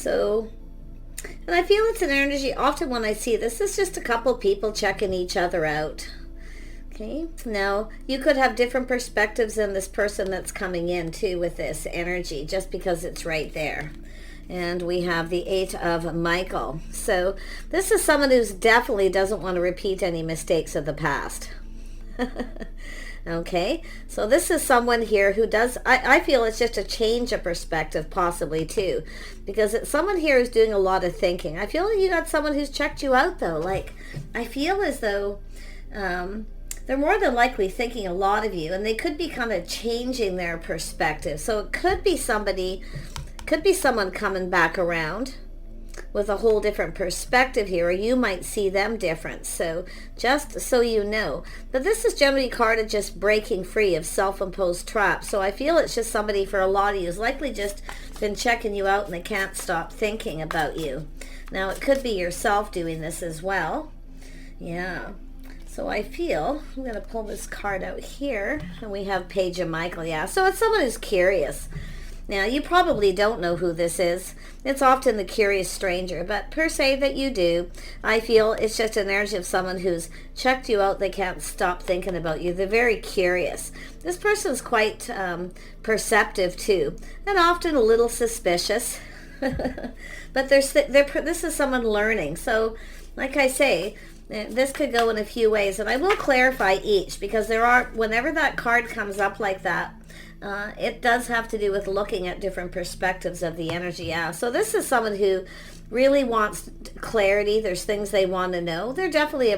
So, and I feel it's an energy, often when I see this, it's just a couple people checking each other out. Okay, now you could have different perspectives than this person that's coming in too with this energy, just because it's right there. And we have the 8 of Michael. So this is someone who definitely doesn't want to repeat any mistakes of the past. Okay, so this is someone here who does, I feel it's just a change of perspective possibly too, because it's someone here who's doing a lot of thinking. I feel you got someone who's checked you out though. Like, I feel as though they're more than likely thinking a lot of you, and they could be kind of changing their perspective. So it could be somebody, could be someone coming back around with a whole different perspective here, or you might see them different. So just so you know, but this is generally carded just breaking free of self-imposed traps. So I feel it's just somebody for a lot of you who's likely just been checking you out and they can't stop thinking about you. Now it could be yourself doing this as well. Yeah. So I feel, I'm going to pull this card out here, and we have Page of Michael. Yeah, so it's someone who's curious. Now, you probably don't know who this is. It's often the curious stranger, but per se that you do, I feel it's just an energy of someone who's checked you out. They can't stop thinking about you. They're very curious. This person's quite perceptive too, and often a little suspicious. But this is someone learning. So, like I say, this could go in a few ways, and I will clarify each, because there are, whenever that card comes up like that, it does have to do with looking at different perspectives of the energy. Yeah, so this is someone who really wants clarity. There's things they want to know. They're definitely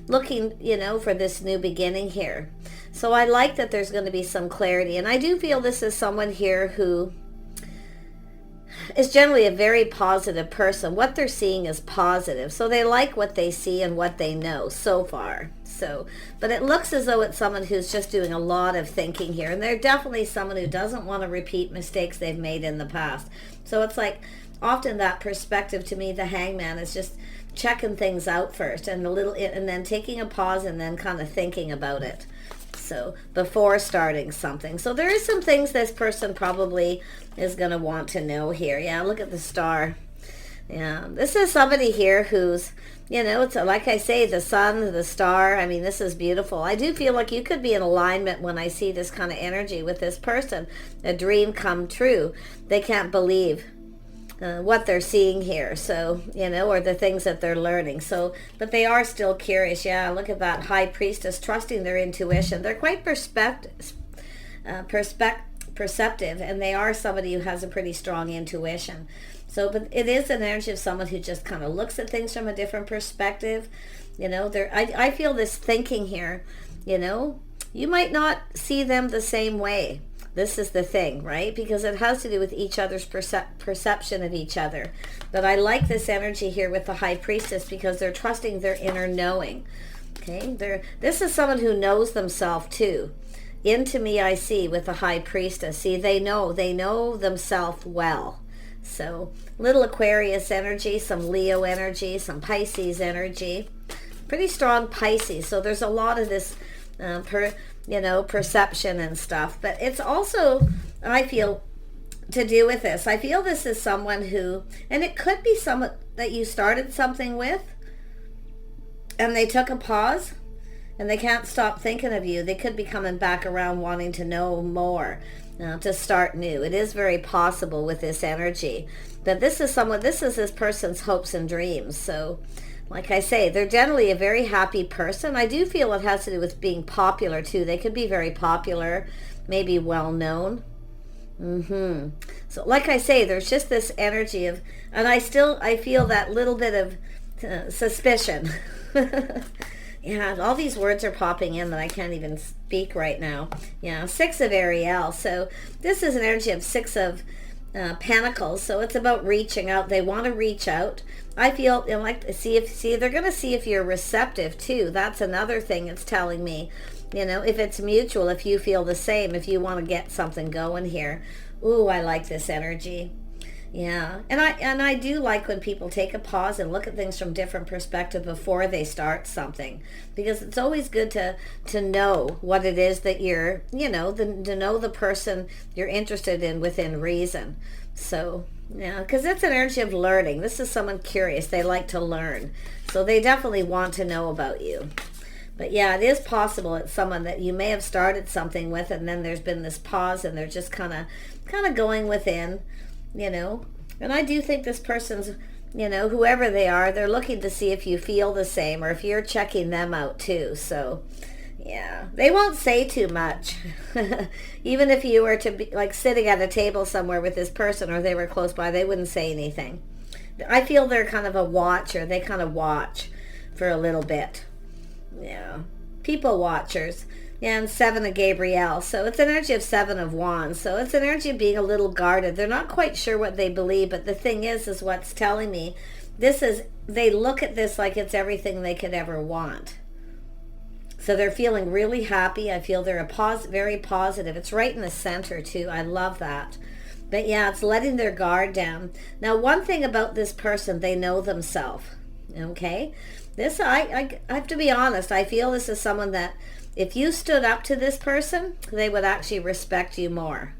looking, for this new beginning here. So I like that there's going to be some clarity, and I do feel this is someone here who is generally a very positive person. What they're seeing is positive. So they like what they see and what they know so far. So, but it looks as though it's someone who's just doing a lot of thinking here. And they're definitely someone who doesn't want to repeat mistakes they've made in the past. So it's like often that perspective to me, the Hangman, is just checking things out first and then taking a pause and then kind of thinking about it. So before starting something. So there is some things this person probably is going to want to know here. Yeah, look at the star. Yeah, this is somebody here who's, it's like I say, the sun, the star. I mean, this is beautiful. I do feel like you could be in alignment when I see this kind of energy with this person. A dream come true. They can't believe what they're seeing here, so or the things that they're learning. So, but they are still curious. Yeah, look at that High Priestess, trusting their intuition. They're quite perceptive, and they are somebody who has a pretty strong intuition. So, but it is an energy of someone who just kind of looks at things from a different perspective. I feel this thinking here. You might not see them the same way. This is the thing, right? Because it has to do with each other's perception of each other. But I like this energy here with the High Priestess because they're trusting their inner knowing. Okay, this is someone who knows themselves too. Into me I see with the High Priestess. See, they know themselves well. So little Aquarius energy, some Leo energy, some Pisces energy. Pretty strong Pisces. So there's a lot of this perception and stuff. But it's also, I feel, to do with this. I feel this is someone who, and it could be someone that you started something with and they took a pause and they can't stop thinking of you. They could be coming back around wanting to know more, to start new. It is very possible with this energy. But this is this person's hopes and dreams. So like I say, they're generally a very happy person. I do feel it has to do with being popular too. They could be very popular, maybe well known. So like I say, there's just this energy of, and I feel that little bit of suspicion. Yeah, all these words are popping in that I can't even speak right now. Yeah, 6 of Ariel. So this is an energy of 6 of Pentacles. So it's about reaching out. They want to reach out. I feel like they're going to see if you're receptive too. That's another thing it's telling me. If it's mutual, if you feel the same, if you want to get something going here. Ooh, I like this energy. Yeah, and I do like when people take a pause and look at things from different perspective before they start something, because it's always good to know what it is that you're, to know the person you're interested in within reason. So, yeah, because it's an energy of learning. This is someone curious. They like to learn. So they definitely want to know about you. But yeah, it is possible it's someone that you may have started something with, and then there's been this pause, and they're just kind of going within, you know. And I do think this person's, you know, whoever they are, they're looking to see if you feel the same or if you're checking them out too. So yeah, they won't say too much. Even if you were to be like sitting at a table somewhere with this person, or they were close by, they wouldn't say anything. I feel they're kind of a watcher. They kind of watch for a little bit. Yeah, people watchers. Yeah, and 7 of Gabriel. So it's an energy of 7 of Wands. So it's an energy of being a little guarded. They're not quite sure what they believe, but the thing is what's telling me, they look at this like it's everything they could ever want. So they're feeling really happy. I feel they're very positive. It's right in the center too. I love that. But yeah, it's letting their guard down. Now, one thing about this person, they know themselves. Okay? This, I have to be honest, I feel this is someone that if you stood up to this person, they would actually respect you more.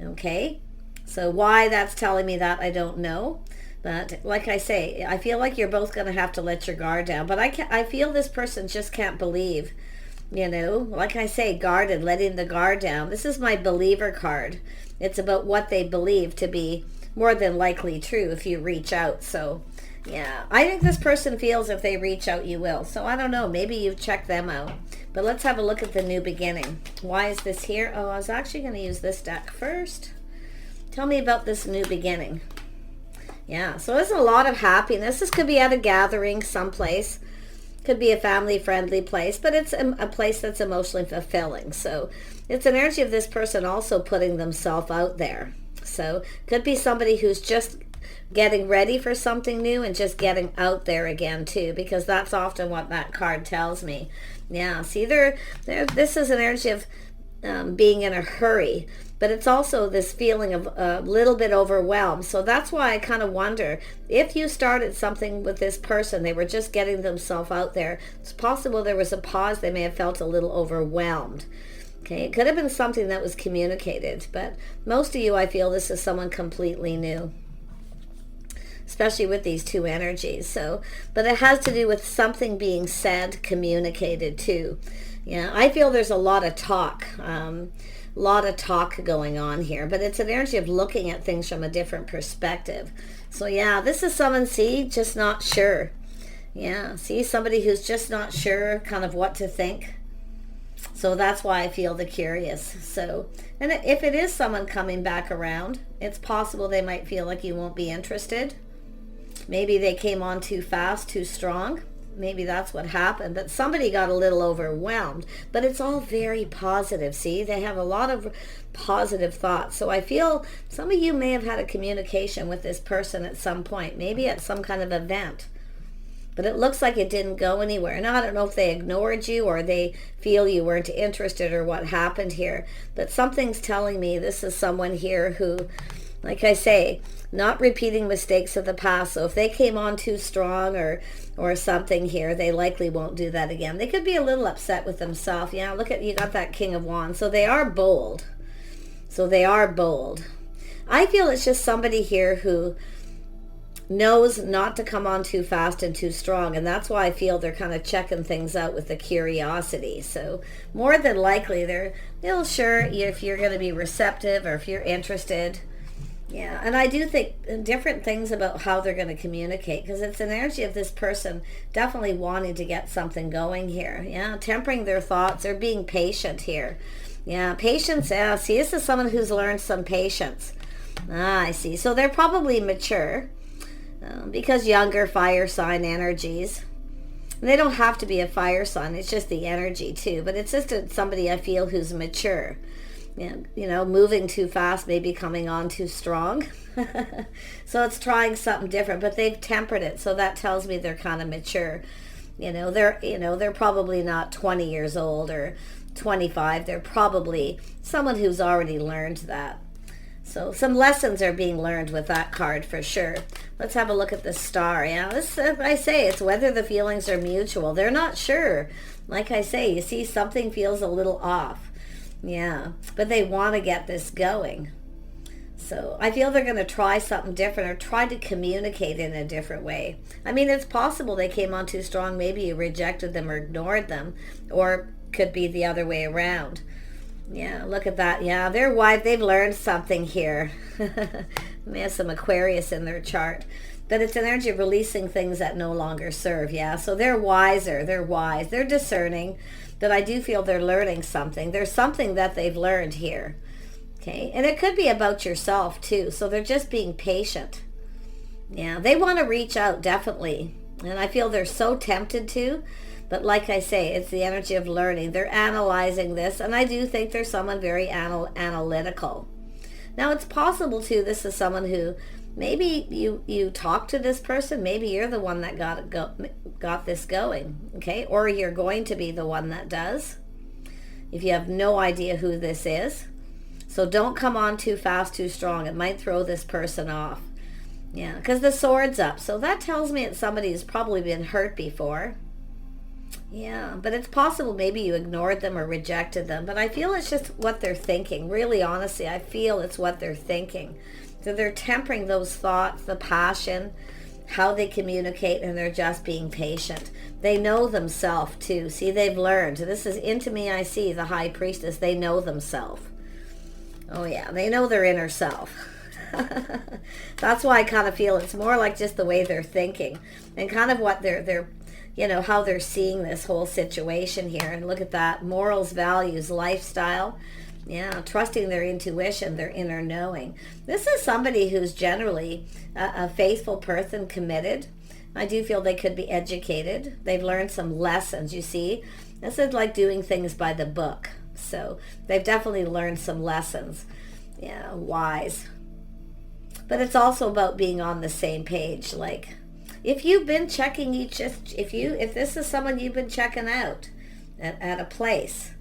Okay? So why that's telling me that, I don't know. But like I say, I feel like you're both going to have to let your guard down. But I feel this person just can't believe, you know, like I say, guarded, letting the guard down. This is my believer card. It's about what they believe to be more than likely true if you reach out. So yeah, I think this person feels if they reach out, you will. So I don't know. Maybe you've checked them out. But let's have a look at the new beginning. Why is this here? Oh, I was actually going to use this deck first. Tell me about this new beginning. Yeah, so there's a lot of happiness. This could be at a gathering someplace. Could be a family-friendly place, but it's a place that's emotionally fulfilling. So it's an energy of this person also putting themselves out there. So could be somebody who's just getting ready for something new and just getting out there again too, because that's often what that card tells me. Yeah, see, this is an energy of being in a hurry, but it's also this feeling of a little bit overwhelmed. So that's why I kind of wonder if you started something with this person, they were just getting themselves out there. It's possible there was a pause. They may have felt a little overwhelmed. Okay, it could have been something that was communicated, but most of you, I feel this is someone completely new, especially with these two energies. So, but it has to do with something being said, communicated too. Yeah, I feel there's a lot of talk. Going on here, but it's an energy of looking at things from a different perspective. So yeah, this is someone, see, just not sure. Yeah, see, somebody who's just not sure kind of what to think. So that's why I feel the curious. So, and if it is someone coming back around, it's possible they might feel like you won't be interested. Maybe they came on too fast, too strong. Maybe that's what happened, but somebody got a little overwhelmed. But it's all very positive. See, they have a lot of positive thoughts. So I feel some of you may have had a communication with this person at some point, maybe at some kind of event. But it looks like it didn't go anywhere. Now, I don't know if they ignored you or they feel you weren't interested or what happened here. But something's telling me this is someone here who, like I say, not repeating mistakes of the past. So if they came on too strong or something here, they likely won't do that again. They could be a little upset with themselves. Yeah, look at, you got that King of Wands. So they are bold. I feel it's just somebody here who knows not to come on too fast and too strong, and that's why I feel they're kind of checking things out with the curiosity. So more than likely they're sure if you're going to be receptive or if you're interested. Yeah, and I do think different things about how they're going to communicate, because it's an energy of this person definitely wanting to get something going here. Yeah, tempering their thoughts. They're being patient here. Yeah, patience. Yeah, see, this is someone who's learned some patience. I see. So they're probably mature because younger fire sign energies. And they don't have to be a fire sign. It's just the energy too. But it's just somebody I feel who's mature. Moving too fast, maybe coming on too strong. So it's trying something different, but they've tempered it. So that tells me they're kind of mature. They're probably not 20 years old or 25. They're probably someone who's already learned that. So some lessons are being learned with that card for sure. Let's have a look at the star. Yeah, this, I say, it's whether the feelings are mutual. They're not sure. Like I say, you see something feels a little off. Yeah, but they want to get this going. So I feel they're going to try something different or try to communicate in a different way. I mean, it's possible they came on too strong. Maybe you rejected them or ignored them, or could be the other way around. Yeah, look at that. Yeah, they're wise. They've learned something here. They have some Aquarius in their chart. But it's an energy of releasing things that no longer serve. Yeah, so they're wiser. They're wise. They're discerning. But I do feel they're learning something. There's something that they've learned here. Okay, and it could be about yourself too. So they're just being patient. Yeah, they want to reach out, definitely. And I feel they're so tempted to. But like I say, it's the energy of learning. They're analyzing this. And I do think there's someone very analytical. Now, it's possible too, this is someone who maybe you talk to this person. Maybe you're the one that got this going. Okay, or you're going to be the one that does. If you have no idea who this is. So don't come on too fast, too strong. It might throw this person off. Yeah, because the sword's up. So that tells me it's somebody who's probably been hurt before. Yeah, but it's possible maybe you ignored them or rejected them. But I feel it's just what they're thinking. Really, honestly, I feel it's what they're thinking. So they're tempering those thoughts, the passion, how they communicate, and they're just being patient. They know themselves too. See, they've learned. This is into me, I see, the High Priestess. They know themselves. Oh yeah, they know their inner self. That's why I kind of feel it's more like just the way they're thinking and kind of what they're you know, how they're seeing this whole situation here. And look at that, morals, values, lifestyle. Yeah, trusting their intuition, their inner knowing. This is somebody who's generally a faithful person, committed. I do feel they could be educated. They've learned some lessons, you see. This is like doing things by the book. So they've definitely learned some lessons. Yeah, wise. But it's also about being on the same page. Like, if you've been checking if this is someone you've been checking out at a place,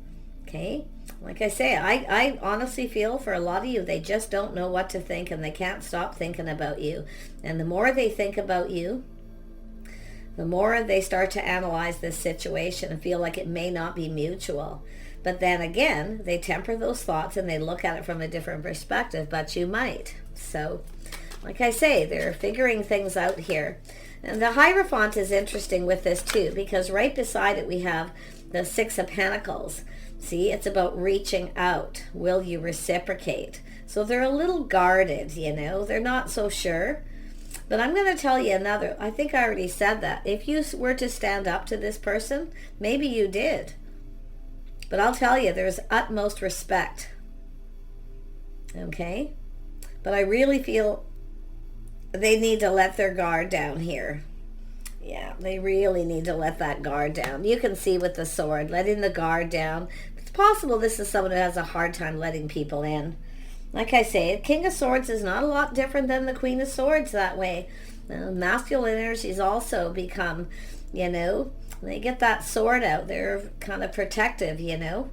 okay? Like I say, I honestly feel for a lot of you, they just don't know what to think and they can't stop thinking about you. And the more they think about you, the more they start to analyze this situation and feel like it may not be mutual. But then again, they temper those thoughts and they look at it from a different perspective, but you might. So, like I say, they're figuring things out here. And the Hierophant is interesting with this too, because right beside it we have the Six of Pentacles. See, it's about reaching out. Will you reciprocate? So they're a little guarded, you know. They're not so sure. But I'm going to tell you another. I think I already said that. If you were to stand up to this person, maybe you did. But I'll tell you, there's utmost respect. Okay? But I really feel they need to let their guard down here. Yeah, they really need to let that guard down. You can see with the sword, letting the guard down. It's possible this is someone who has a hard time letting people in. Like I say, King of Swords is not a lot different than the Queen of Swords that way. Masculine energies also become, you know, they get that sword out. They're kind of protective, you know.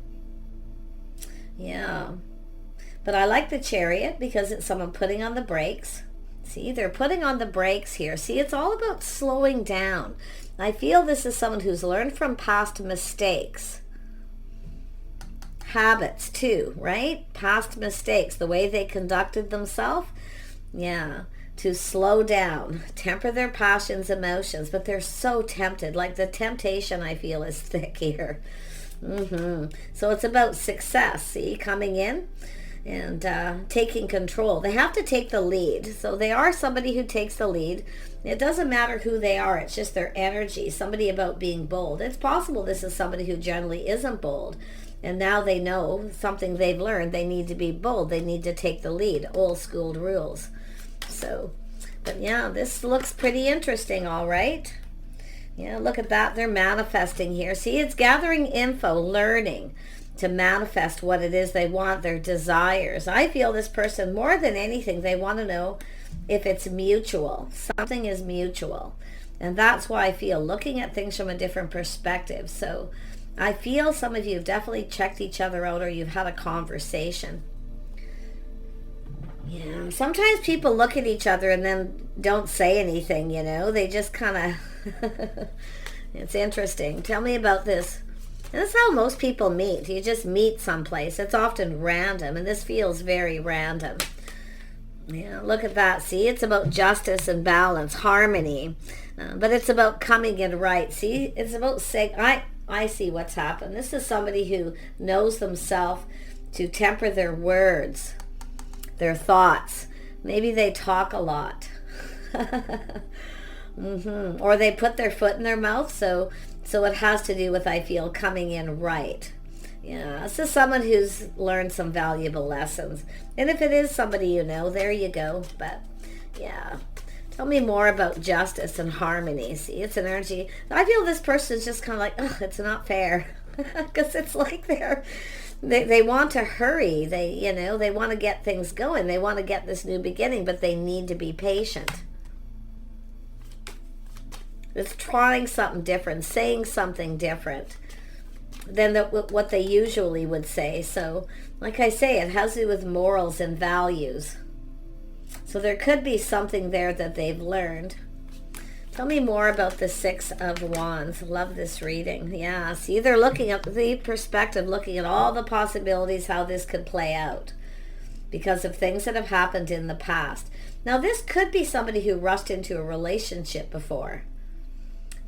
Yeah. But I like the Chariot because it's someone putting on the brakes. See, they're putting on the brakes here. See, it's all about slowing down. I feel this is someone who's learned from past mistakes. Habits too, right? Past mistakes, the way they conducted themselves. Yeah, to slow down, temper their passions, emotions, but they're so tempted. Like the temptation, I feel, is thick here. So it's about success, see, coming in and taking control. They have to take the lead. So they are somebody who takes the lead. It doesn't matter who they are. It's just their energy. Somebody about being bold. It's possible this is somebody who generally isn't bold. And now they know something they've learned. They need to be bold. They need to take the lead. Old school rules. So, but yeah, this looks pretty interesting, all right? Yeah, look at that. They're manifesting here. See, it's gathering info, learning to manifest what it is they want, their desires. I feel this person, more than anything, they want to know if it's mutual. Something is mutual. And that's why I feel looking at things from a different perspective. So I feel some of you have definitely checked each other out or you've had a conversation. Yeah, sometimes people look at each other and then don't say anything, you know. They just kind of, it's interesting. Tell me about this. And that's how most people meet. You just meet someplace. It's often random, and this feels very random. Yeah, look at that. See, it's about justice and balance, harmony. But it's about coming in right. See, it's about saying, I see what's happened. This is somebody who knows themselves to temper their words, their thoughts. Maybe they talk a lot. Or they put their foot in their mouth. So it has to do with, I feel, coming in right. Yeah, this is someone who's learned some valuable lessons. And if it is somebody you know, there you go. But yeah, tell me more about justice and harmony. See, it's an energy. I feel this person is just kind of like, oh, it's not fair. Because it's like they want to hurry. They want to get things going. They want to get this new beginning, but they need to be patient. It's trying something different, saying something different than what they usually would say. So, like I say, it has to do with morals and values. So there could be something there that they've learned. Tell me more about the Six of Wands. Love this reading. Yeah, see, they're looking at the perspective, looking at all the possibilities, how this could play out because of things that have happened in the past. Now, this could be somebody who rushed into a relationship before,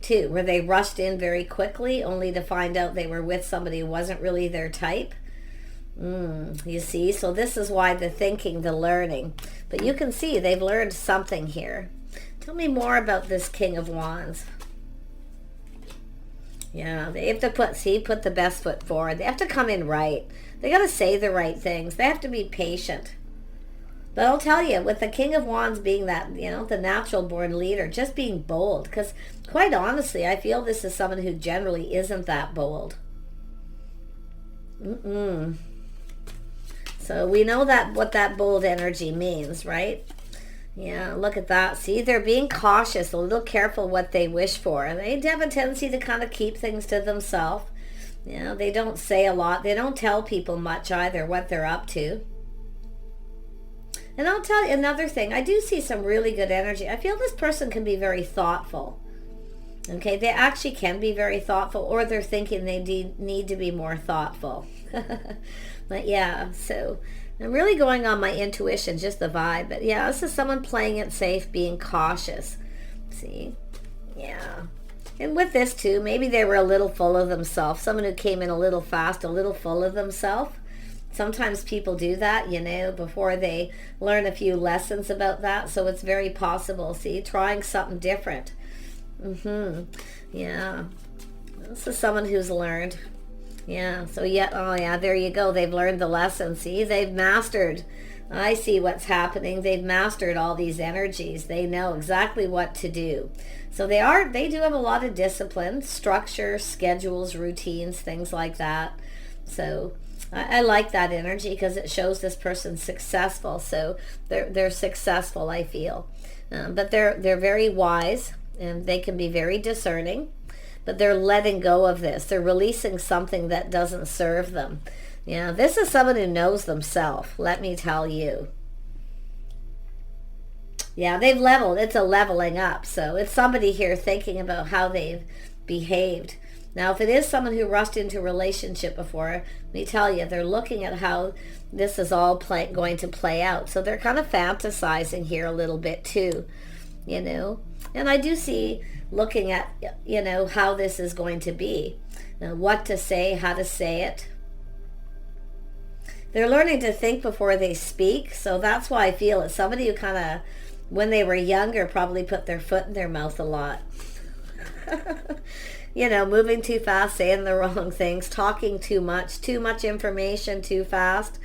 too, where they rushed in very quickly only to find out they were with somebody who wasn't really their type. You see, so this is why the thinking, the learning. But you can see they've learned something here. Tell me more about this King of Wands. Yeah, they have to put the best foot forward. They have to come in right. They got to say the right things. They have to be patient. But I'll tell you, with the King of Wands being that, the natural born leader, just being bold. Because quite honestly, I feel this is someone who generally isn't that bold. So we know that what that bold energy means, right? Yeah, look at that. See, they're being cautious, a little careful what they wish for. And they have a tendency to kind of keep things to themselves. They don't say a lot. They don't tell people much either what they're up to. And I'll tell you another thing. I do see some really good energy. I feel this person can be very thoughtful. Okay, they actually can be very thoughtful, or they're thinking they need to be more thoughtful. But yeah, so I'm really going on my intuition, just the vibe. But yeah, this is someone playing it safe, being cautious. See? Yeah. And with this too, maybe they were a little full of themselves. Someone who came in a little fast, a little full of themselves. Sometimes people do that, before they learn a few lessons about that. So it's very possible, see, trying something different. Yeah. This is someone who's learned. Yeah, so there you go. They've learned the lesson. See, they've mastered. I see what's happening. They've mastered all these energies. They know exactly what to do. So they do have a lot of discipline, structure, schedules, routines, things like that. So I like that energy because it shows this person's successful. So they're successful, I feel. But they're very wise, and they can be very discerning. But they're letting go of this. They're releasing something that doesn't serve them. Yeah, this is someone who knows themselves, let me tell you. Yeah, they've leveled. It's a leveling up. So it's somebody here thinking about how they've behaved. Now, if it is someone who rushed into a relationship before, let me tell you, they're looking at how this is all going to play out. So they're kind of fantasizing here a little bit too, And I do see looking at, how this is going to be, what to say, how to say it. They're learning to think before they speak. So that's why I feel it's somebody who kind of, when they were younger, probably put their foot in their mouth a lot. Moving too fast, saying the wrong things, talking too much information too fast.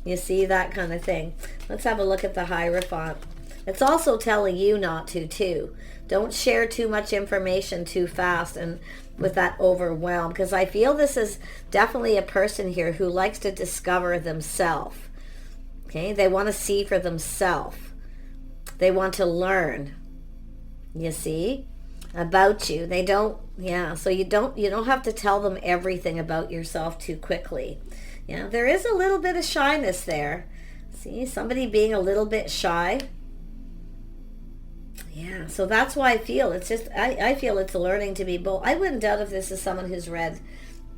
You see, that kind of thing. Let's have a look at the Hierophant. It's also telling you not to, too. Don't share too much information too fast and with that overwhelm, because I feel this is definitely a person here who likes to discover themselves. Okay, they want to see for themselves. They want to learn. You see, about you. They don't. Yeah, so you don't have to tell them everything about yourself too quickly. Yeah, there is a little bit of shyness there. See, somebody being a little bit shy. Yeah, so that's why I feel it's just, I feel it's learning to be bold. I wouldn't doubt if this is someone who's read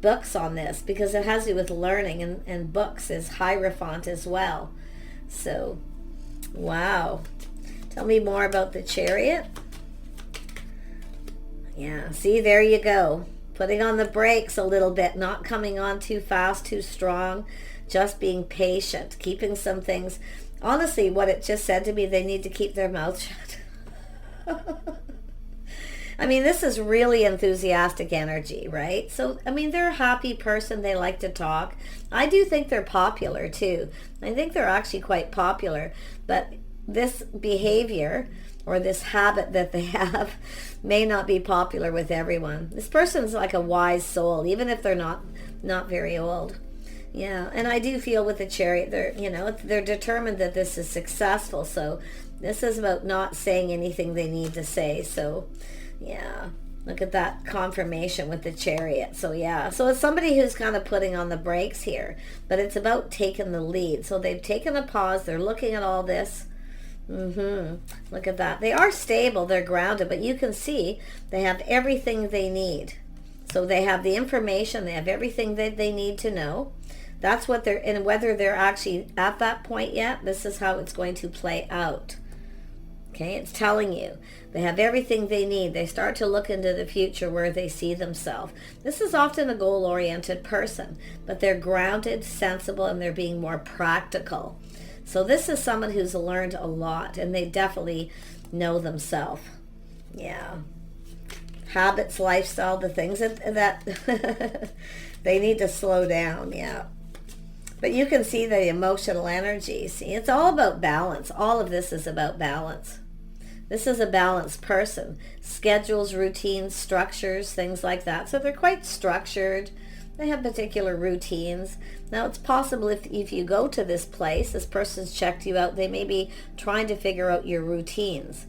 books on this, because it has to do with learning, and books is Hierophant as well. So, Wow. Tell me more about the Chariot. Yeah, see, there you go. Putting on the brakes a little bit, not coming on too fast, too strong, just being patient, keeping some things. Honestly, what it just said to me, they need to keep their mouth shut. I mean, this is really enthusiastic energy, right? So, I mean, they're a happy person. They like to talk. I do think they're popular, too. I think they're actually quite popular. But this behavior or this habit that they have may not be popular with everyone. This person's like a wise soul, even if they're not very old. Yeah, and I do feel with the Chariot, they're determined that this is successful. So this is about not saying anything they need to say. So yeah, look at that confirmation with the Chariot. So yeah, so it's somebody who's kind of putting on the brakes here, but it's about taking the lead. So they've taken a pause. They're looking at all this. Look at that. They are stable. They're grounded, but you can see they have everything they need. So they have the information. They have everything that they need to know. That's what they're, and whether they're actually at that point yet, this is how it's going to play out. Okay, it's telling you they have everything they need. They start to look into the future where they see themselves. This is often a goal-oriented person, but they're grounded, sensible, and they're being more practical. So this is someone who's learned a lot, and they definitely know themselves. Yeah. Habits, lifestyle, the things that they need to slow down. Yeah. But you can see the emotional energy. See, it's all about balance. All of this is about balance. This is a balanced person. Schedules, routines, structures, things like that. So they're quite structured. They have particular routines. Now, it's possible if you go to this place, this person's checked you out, they may be trying to figure out your routines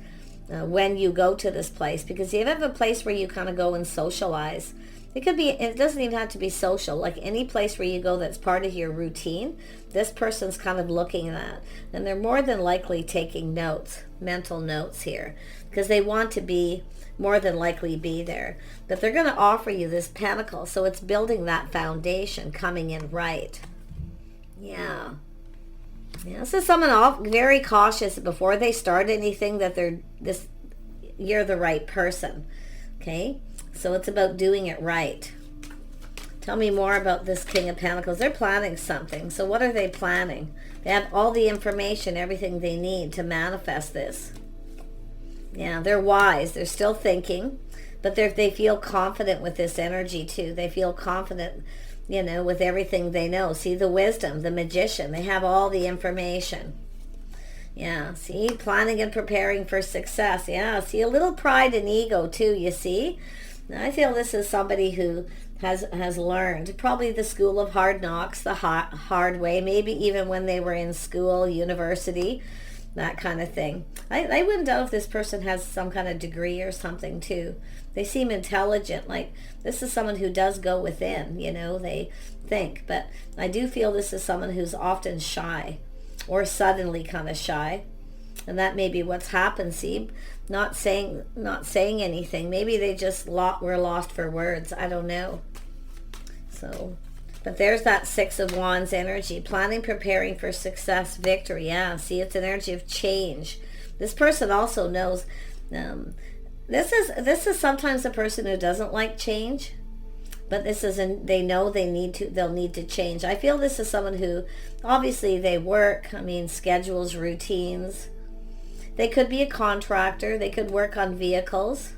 when you go to this place. Because you have a place where you kind of go and socialize. It could be, it doesn't even have to be social. Like any place where you go that's part of your routine, this person's kind of looking at that. And they're more than likely taking notes, mental notes here, because they want to be, more than likely be there. But they're going to offer you this pentacle. So it's building that foundation, coming in right. Yeah. Yeah, this is someone very cautious before they start anything that you're the right person. Okay? So it's about doing it right. Tell me more about this King of Pentacles. They're planning something. So what are they planning? They have all the information, everything they need to manifest this. Yeah, they're wise. They're still thinking, but they feel confident with this energy too. They feel confident, with everything they know. See the wisdom, the magician. They have all the information. Yeah, see, planning and preparing for success. Yeah, see, a little pride and ego too, you see. I feel this is somebody who has learned, probably the school of hard knocks, the hard way, maybe even when they were in school, university, that kind of thing. I wouldn't doubt if this person has some kind of degree or something too. They seem intelligent, like this is someone who does go within, they think. But I do feel this is someone who's often shy or suddenly kind of shy. And that may be what's happened, see? Not saying anything. Maybe they just were lost for words. I don't know. So, but there's that Six of Wands energy. Planning, preparing for success, victory. Yeah, see, it's an energy of change. This person also knows, this is sometimes a person who doesn't like change. But they know they'll need to change. I feel this is someone who, obviously they work, schedules, routines. They could be a contractor. They could work on vehicles.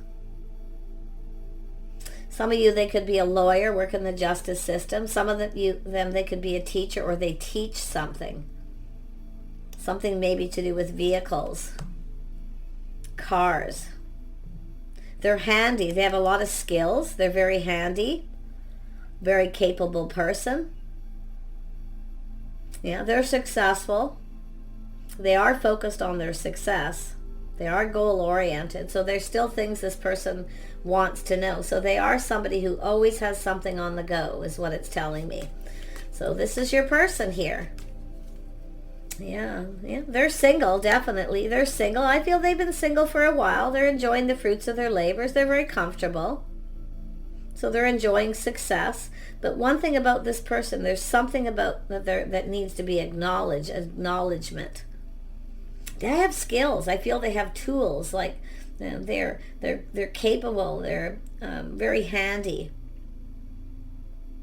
Some of you, they could be a lawyer, work in the justice system. Some of them, they could be a teacher, or they teach something. Something maybe to do with vehicles, cars. They're handy. They have a lot of skills. They're very handy. Very capable person. Yeah, they're successful. They are focused on their success. They are goal-oriented. So there's still things this person wants to know. So they are somebody who always has something on the go, is what it's telling me. So this is your person here. Yeah. They're single, definitely. They're single. I feel they've been single for a while. They're enjoying the fruits of their labors. They're very comfortable. So they're enjoying success. But one thing about this person, there's something about that needs to be acknowledgement. they have skills. I feel they have tools. Like, you know, they're capable. They're very handy.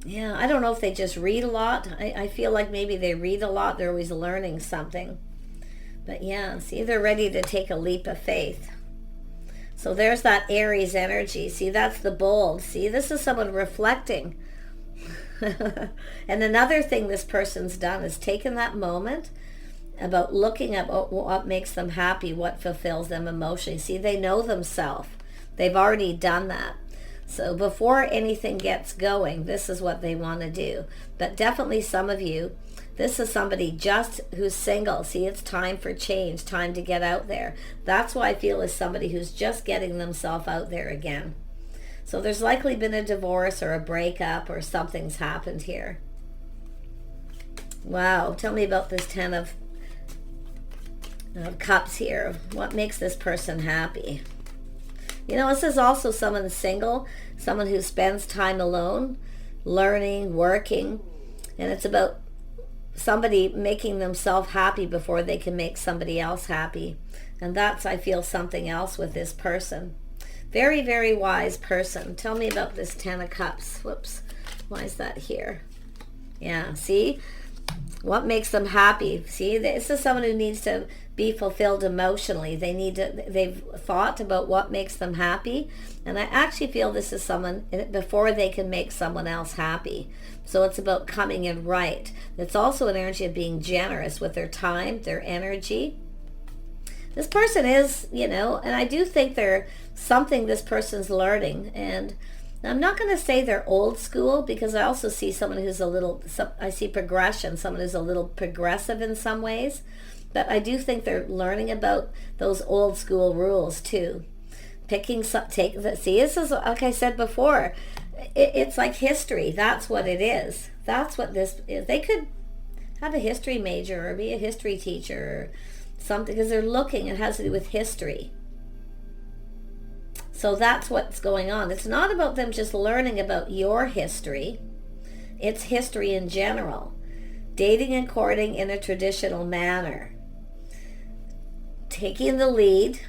Yeah, I don't know if they just read a lot. I feel like maybe they read a lot. They're always learning something. But yeah, see, they're ready to take a leap of faith. So there's that Aries energy. See, that's the bold. See, this is someone reflecting. And another thing this person's done is taken that moment about looking at what makes them happy, what fulfills them emotionally. See, they know themselves. They've already done that. So before anything gets going, this is what they want to do. But definitely some of you, this is somebody just who's single. See, it's time for change, time to get out there. That's why I feel is somebody who's just getting themselves out there again. So there's likely been a divorce or a breakup or something's happened here. Wow, tell me about this Ten of Cups here. What makes this person happy? You know, this is also someone single, someone who spends time alone, learning, working, and it's about somebody making themselves happy before they can make somebody else happy. And that's, I feel, something else with this person. Very, very wise person. Tell me about this Ten of Cups. Whoops. Why is that here? Yeah, see? What makes them happy? See, this is someone who needs to be fulfilled emotionally. They've thought about what makes them happy. And I actually feel this is someone before they can make someone else happy. So it's about coming in right. It's also an energy of being generous with their time, their energy. This person is, you know, and I do think they're something this person's learning. And I'm not going to say they're old school, because I also see someone who's a little, I see progression, someone who's a little progressive in some ways. But I do think they're learning about those old school rules too. See, this is, like I said before, it's like history. That's what it is. That's what this is. They could have a history major or be a history teacher or something, because they're looking, it has to do with history. So that's what's going on. It's not about them just learning about your history. It's history in general. Dating and courting in a traditional manner. Taking the lead.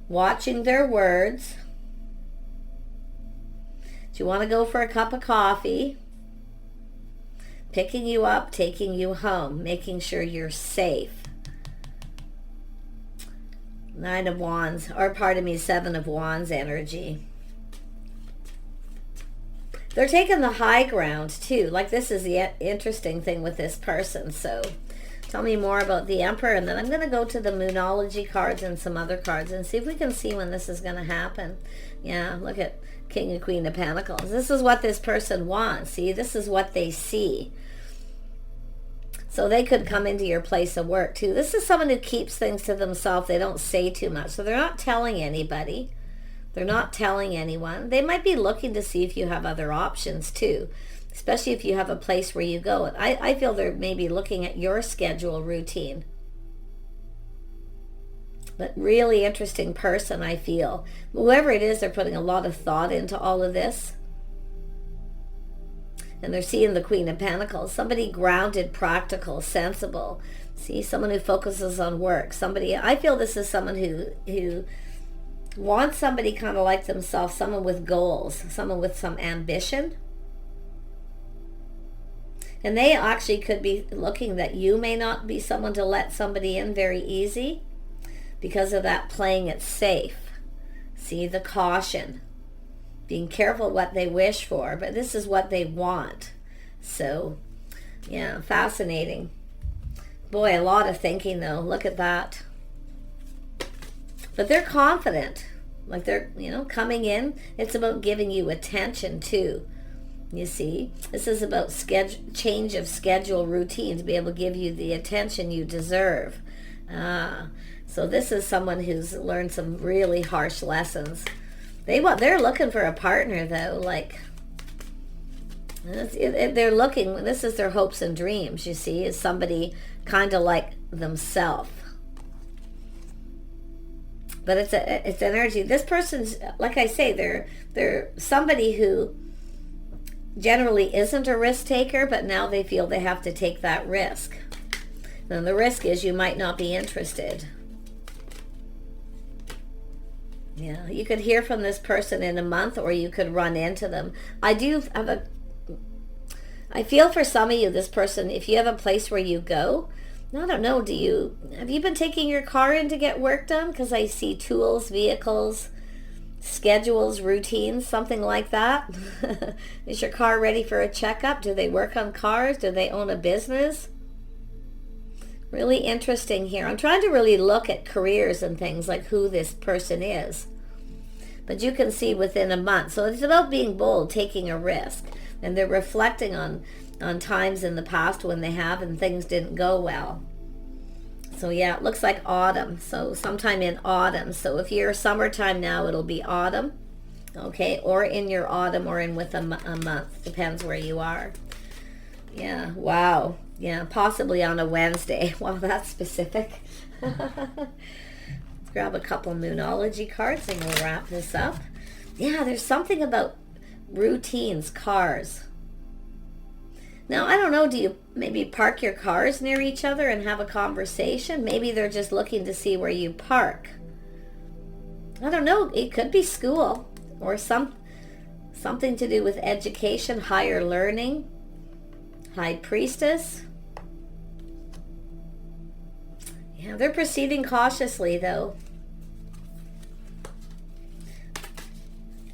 Watching their words. Do you want to go for a cup of coffee? Picking you up, taking you home. Making sure you're safe. Nine of Wands, or pardon me, Seven of Wands energy. They're taking the high ground too. Like, this is the interesting thing with this person. So tell me more about the Emperor, and then I'm going to go to the Moonology cards and some other cards and see if we can see when this is going to happen. Yeah, look at King and Queen of Pentacles. This is what this person wants. See, this is what they see. So they could come into your place of work too. This is someone who keeps things to themselves. They don't say too much. So they're not telling anybody. They're not telling anyone. They might be looking to see if you have other options too, especially if you have a place where you go. And I feel they're maybe looking at your schedule routine. But really interesting person, I feel. Whoever it is, they're putting a lot of thought into all of this. And they're seeing the Queen of Pentacles. Somebody grounded, practical, sensible. See, someone who focuses on work. Somebody, I feel this is someone who wants somebody kind of like themselves, someone with goals, someone with some ambition. And they actually could be looking that you may not be someone to let somebody in very easy because of that playing it safe. See, the caution. Being careful what they wish for, but this is what they want. So, yeah, fascinating. Boy, a lot of thinking though. Look at that. But they're confident. Like they're, you know, coming in. It's about giving you attention too. You see, this is about change of schedule routine to be able to give you the attention you deserve. So this is someone who's learned some really harsh lessons. They're looking for a partner though, like they're looking, this is their hopes and dreams, you see, is somebody kind of like themselves. But it's energy. This person's, like I say, they're somebody who generally isn't a risk taker, but now they feel they have to take that risk. Then the risk is you might not be interested. Yeah, you could hear from this person in a month, or you could run into them. I feel for some of you, this person, if you have a place where you go, I don't know, have you been taking your car in to get work done? Because I see tools, vehicles, schedules, routines, something like that. Is your car ready for a checkup? Do they work on cars? Do they own a business? Really interesting here. I'm trying to really look at careers and things, like who this person is. But you can see within a month. So it's about being bold, taking a risk. And they're reflecting on times in the past when they have and things didn't go well. So yeah, it looks like autumn. So sometime in autumn. So if you're summertime now, it'll be autumn. Okay, or in your autumn, or in with a month. Depends where you are. Yeah, wow. Yeah, possibly on a Wednesday. Wow, that's specific. Let's grab a couple Moonology cards and we'll wrap this up. Yeah, there's something about routines, cars. Now, I don't know, do you maybe park your cars near each other and have a conversation? Maybe they're just looking to see where you park. I don't know, it could be school or something to do with education, higher learning. High Priestess. Yeah, they're proceeding cautiously, though.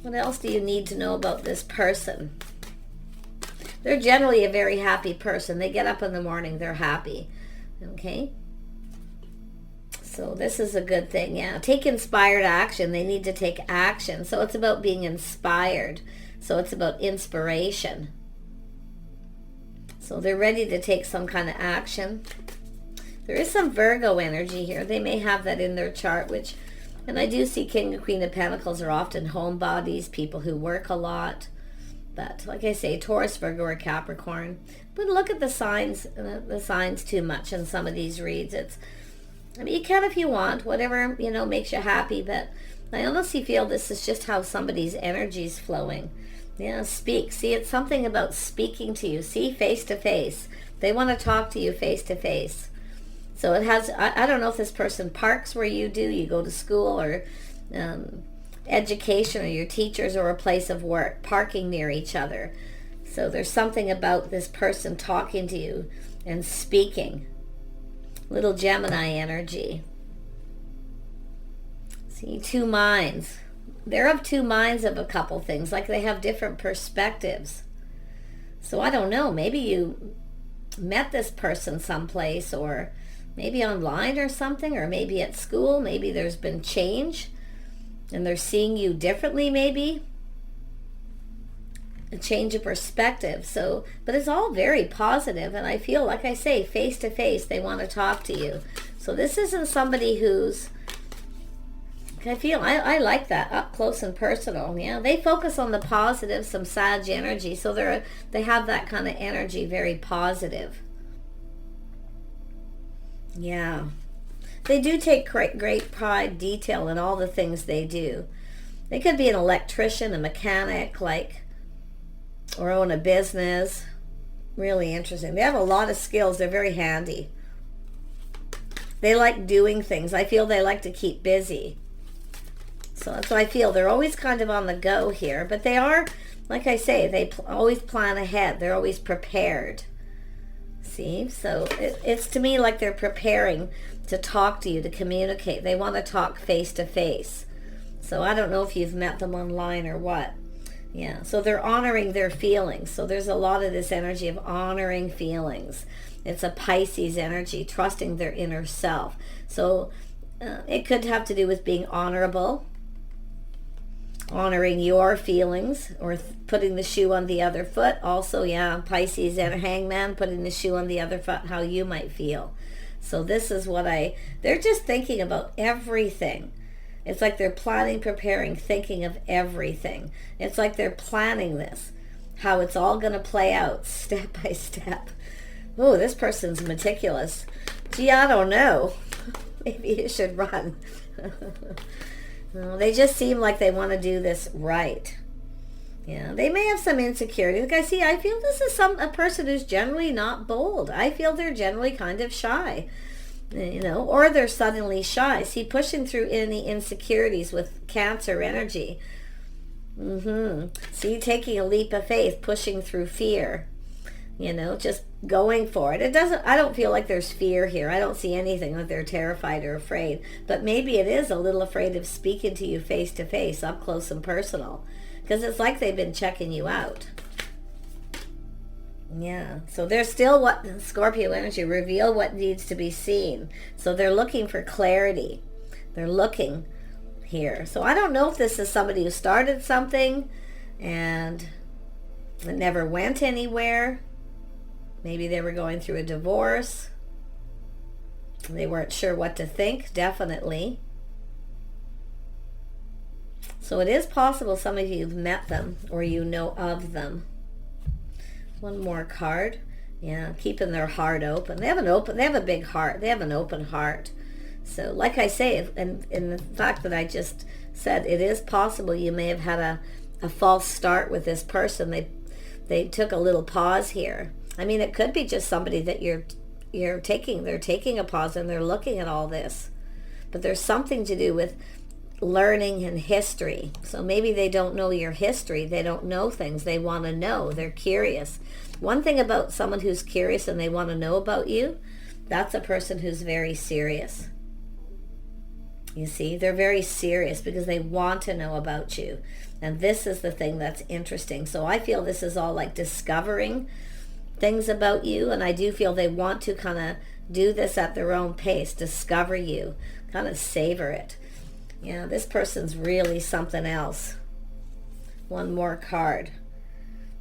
What else do you need to know about this person? They're generally a very happy person. They get up in the morning, they're happy. Okay? So this is a good thing, yeah. Take inspired action. They need to take action. So it's about being inspired. So it's about inspiration. So they're ready to take some kind of action. There is some Virgo energy here. They may have that in their chart, and I do see King and Queen of Pentacles are often homebodies, people who work a lot. But like I say, Taurus, Virgo, or Capricorn. But look at the signs too much in some of these reads. You can if you want, whatever, makes you happy. But I honestly feel this is just how somebody's energy is flowing. Yeah, speak. See, it's something about speaking to you. See, face to face. They want to talk to you face to face. So it has, I don't know if this person parks where you do. You go to school or education, or your teachers, or a place of work, parking near each other. So there's something about this person talking to you and speaking. Little Gemini energy. See, two minds. They're of two minds of a couple things, like they have different perspectives. So I don't know, maybe you met this person someplace, or maybe online or something, or maybe at school. Maybe there's been change and they're seeing you differently, maybe. A change of perspective. So, but it's all very positive, and I feel, like I say, face to face, they want to talk to you. So this isn't somebody who's, I like that, up close and personal. Yeah, they focus on the positive, some Sag energy. So they have that kind of energy, very positive. Yeah. They do take great pride, detail in all the things they do. They could be an electrician, a mechanic, or own a business. Really interesting. They have a lot of skills. They're very handy. They like doing things. I feel they like to keep busy. So that's what I feel. They're always kind of on the go here. But they are, like I say, they always plan ahead. They're always prepared. See? So it's to me like they're preparing to talk to you, to communicate. They want to talk face to face. So I don't know if you've met them online or what. Yeah, so they're honoring their feelings. So there's a lot of this energy of honoring feelings. It's a Pisces energy, trusting their inner self. So it could have to do with being honorable, honoring your feelings, or putting the shoe on the other foot. Also, yeah, Pisces and Hangman, putting the shoe on the other foot, how you might feel. So this is what they're just thinking about everything. It's like they're planning, preparing, thinking of everything. It's like they're planning this, how it's all going to play out step by step. Oh, this person's meticulous. Gee, I don't know. Maybe you should run. No, they just seem like they want to do this right. Yeah, they may have some insecurity. Like I see, I feel this is a person who's generally not bold. I feel they're generally kind of shy, you know, or they're suddenly shy. See, pushing through any insecurities with Cancer energy. See, taking a leap of faith, pushing through fear, you know, just going for it. I don't feel like there's fear here. I don't see anything like they're terrified or afraid, but maybe it is a little afraid of speaking to you face to face, up close and personal. Because it's like they've been checking you out. Yeah. So there's still what Scorpio energy, reveal what needs to be seen. So they're looking for clarity. They're looking here. So I don't know if this is somebody who started something and it never went anywhere. Maybe they were going through a divorce. They weren't sure what to think, definitely. So it is possible some of you have met them or you know of them. One more card. Yeah, keeping their heart open. They have a big heart. They have an open heart. So like I say, and in the fact that I just said, it is possible you may have had a false start with this person. They took a little pause here. I mean, it could be just somebody that they're taking a pause and they're looking at all this. But there's something to do with learning and history. So maybe they don't know your history. They don't know things. They want to know. They're curious. One thing about someone who's curious and they want to know about you, that's a person who's very serious. You see, they're very serious because they want to know about you. And this is the thing that's interesting. So I feel this is all like discovering things about you. And I do feel they want to kind of do this at their own pace, discover you, kind of savor it. Yeah, this person's really something else. One more card.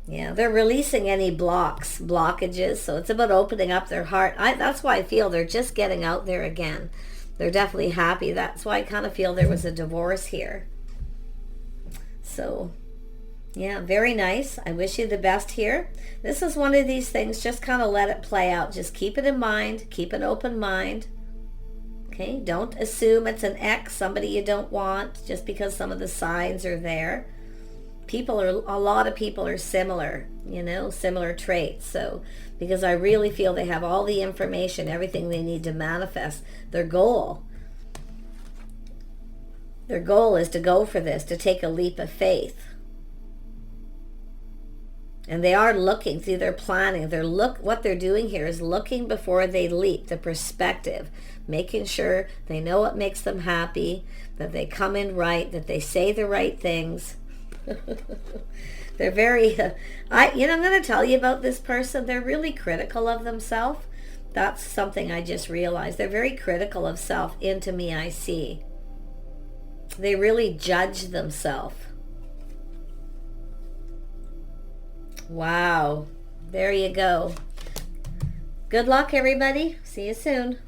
Yeah, they're releasing any blockages. So it's about opening up their heart. That's why I feel they're just getting out there again. They're definitely happy. That's why I kind of feel there was a divorce here. So, yeah, very nice. I wish you the best here. This is one of these things. Just kind of let it play out. Just keep it in mind. Keep an open mind. Okay, don't assume it's an ex, somebody you don't want, just because some of the signs are there. A lot of people are similar, you know, similar traits. So, because I really feel they have all the information, everything they need to manifest their goal. Their goal is to go for this, to take a leap of faith. And they are looking, see, they're planning. What they're doing here is looking before they leap, the perspective, making sure they know what makes them happy, that they come in right, that they say the right things. They're very, I'm going to tell you about this person. They're really critical of themselves. That's something I just realized. They're very critical of self. Into me, I see. They really judge themselves. Wow. There you go. Good luck, everybody. See you soon.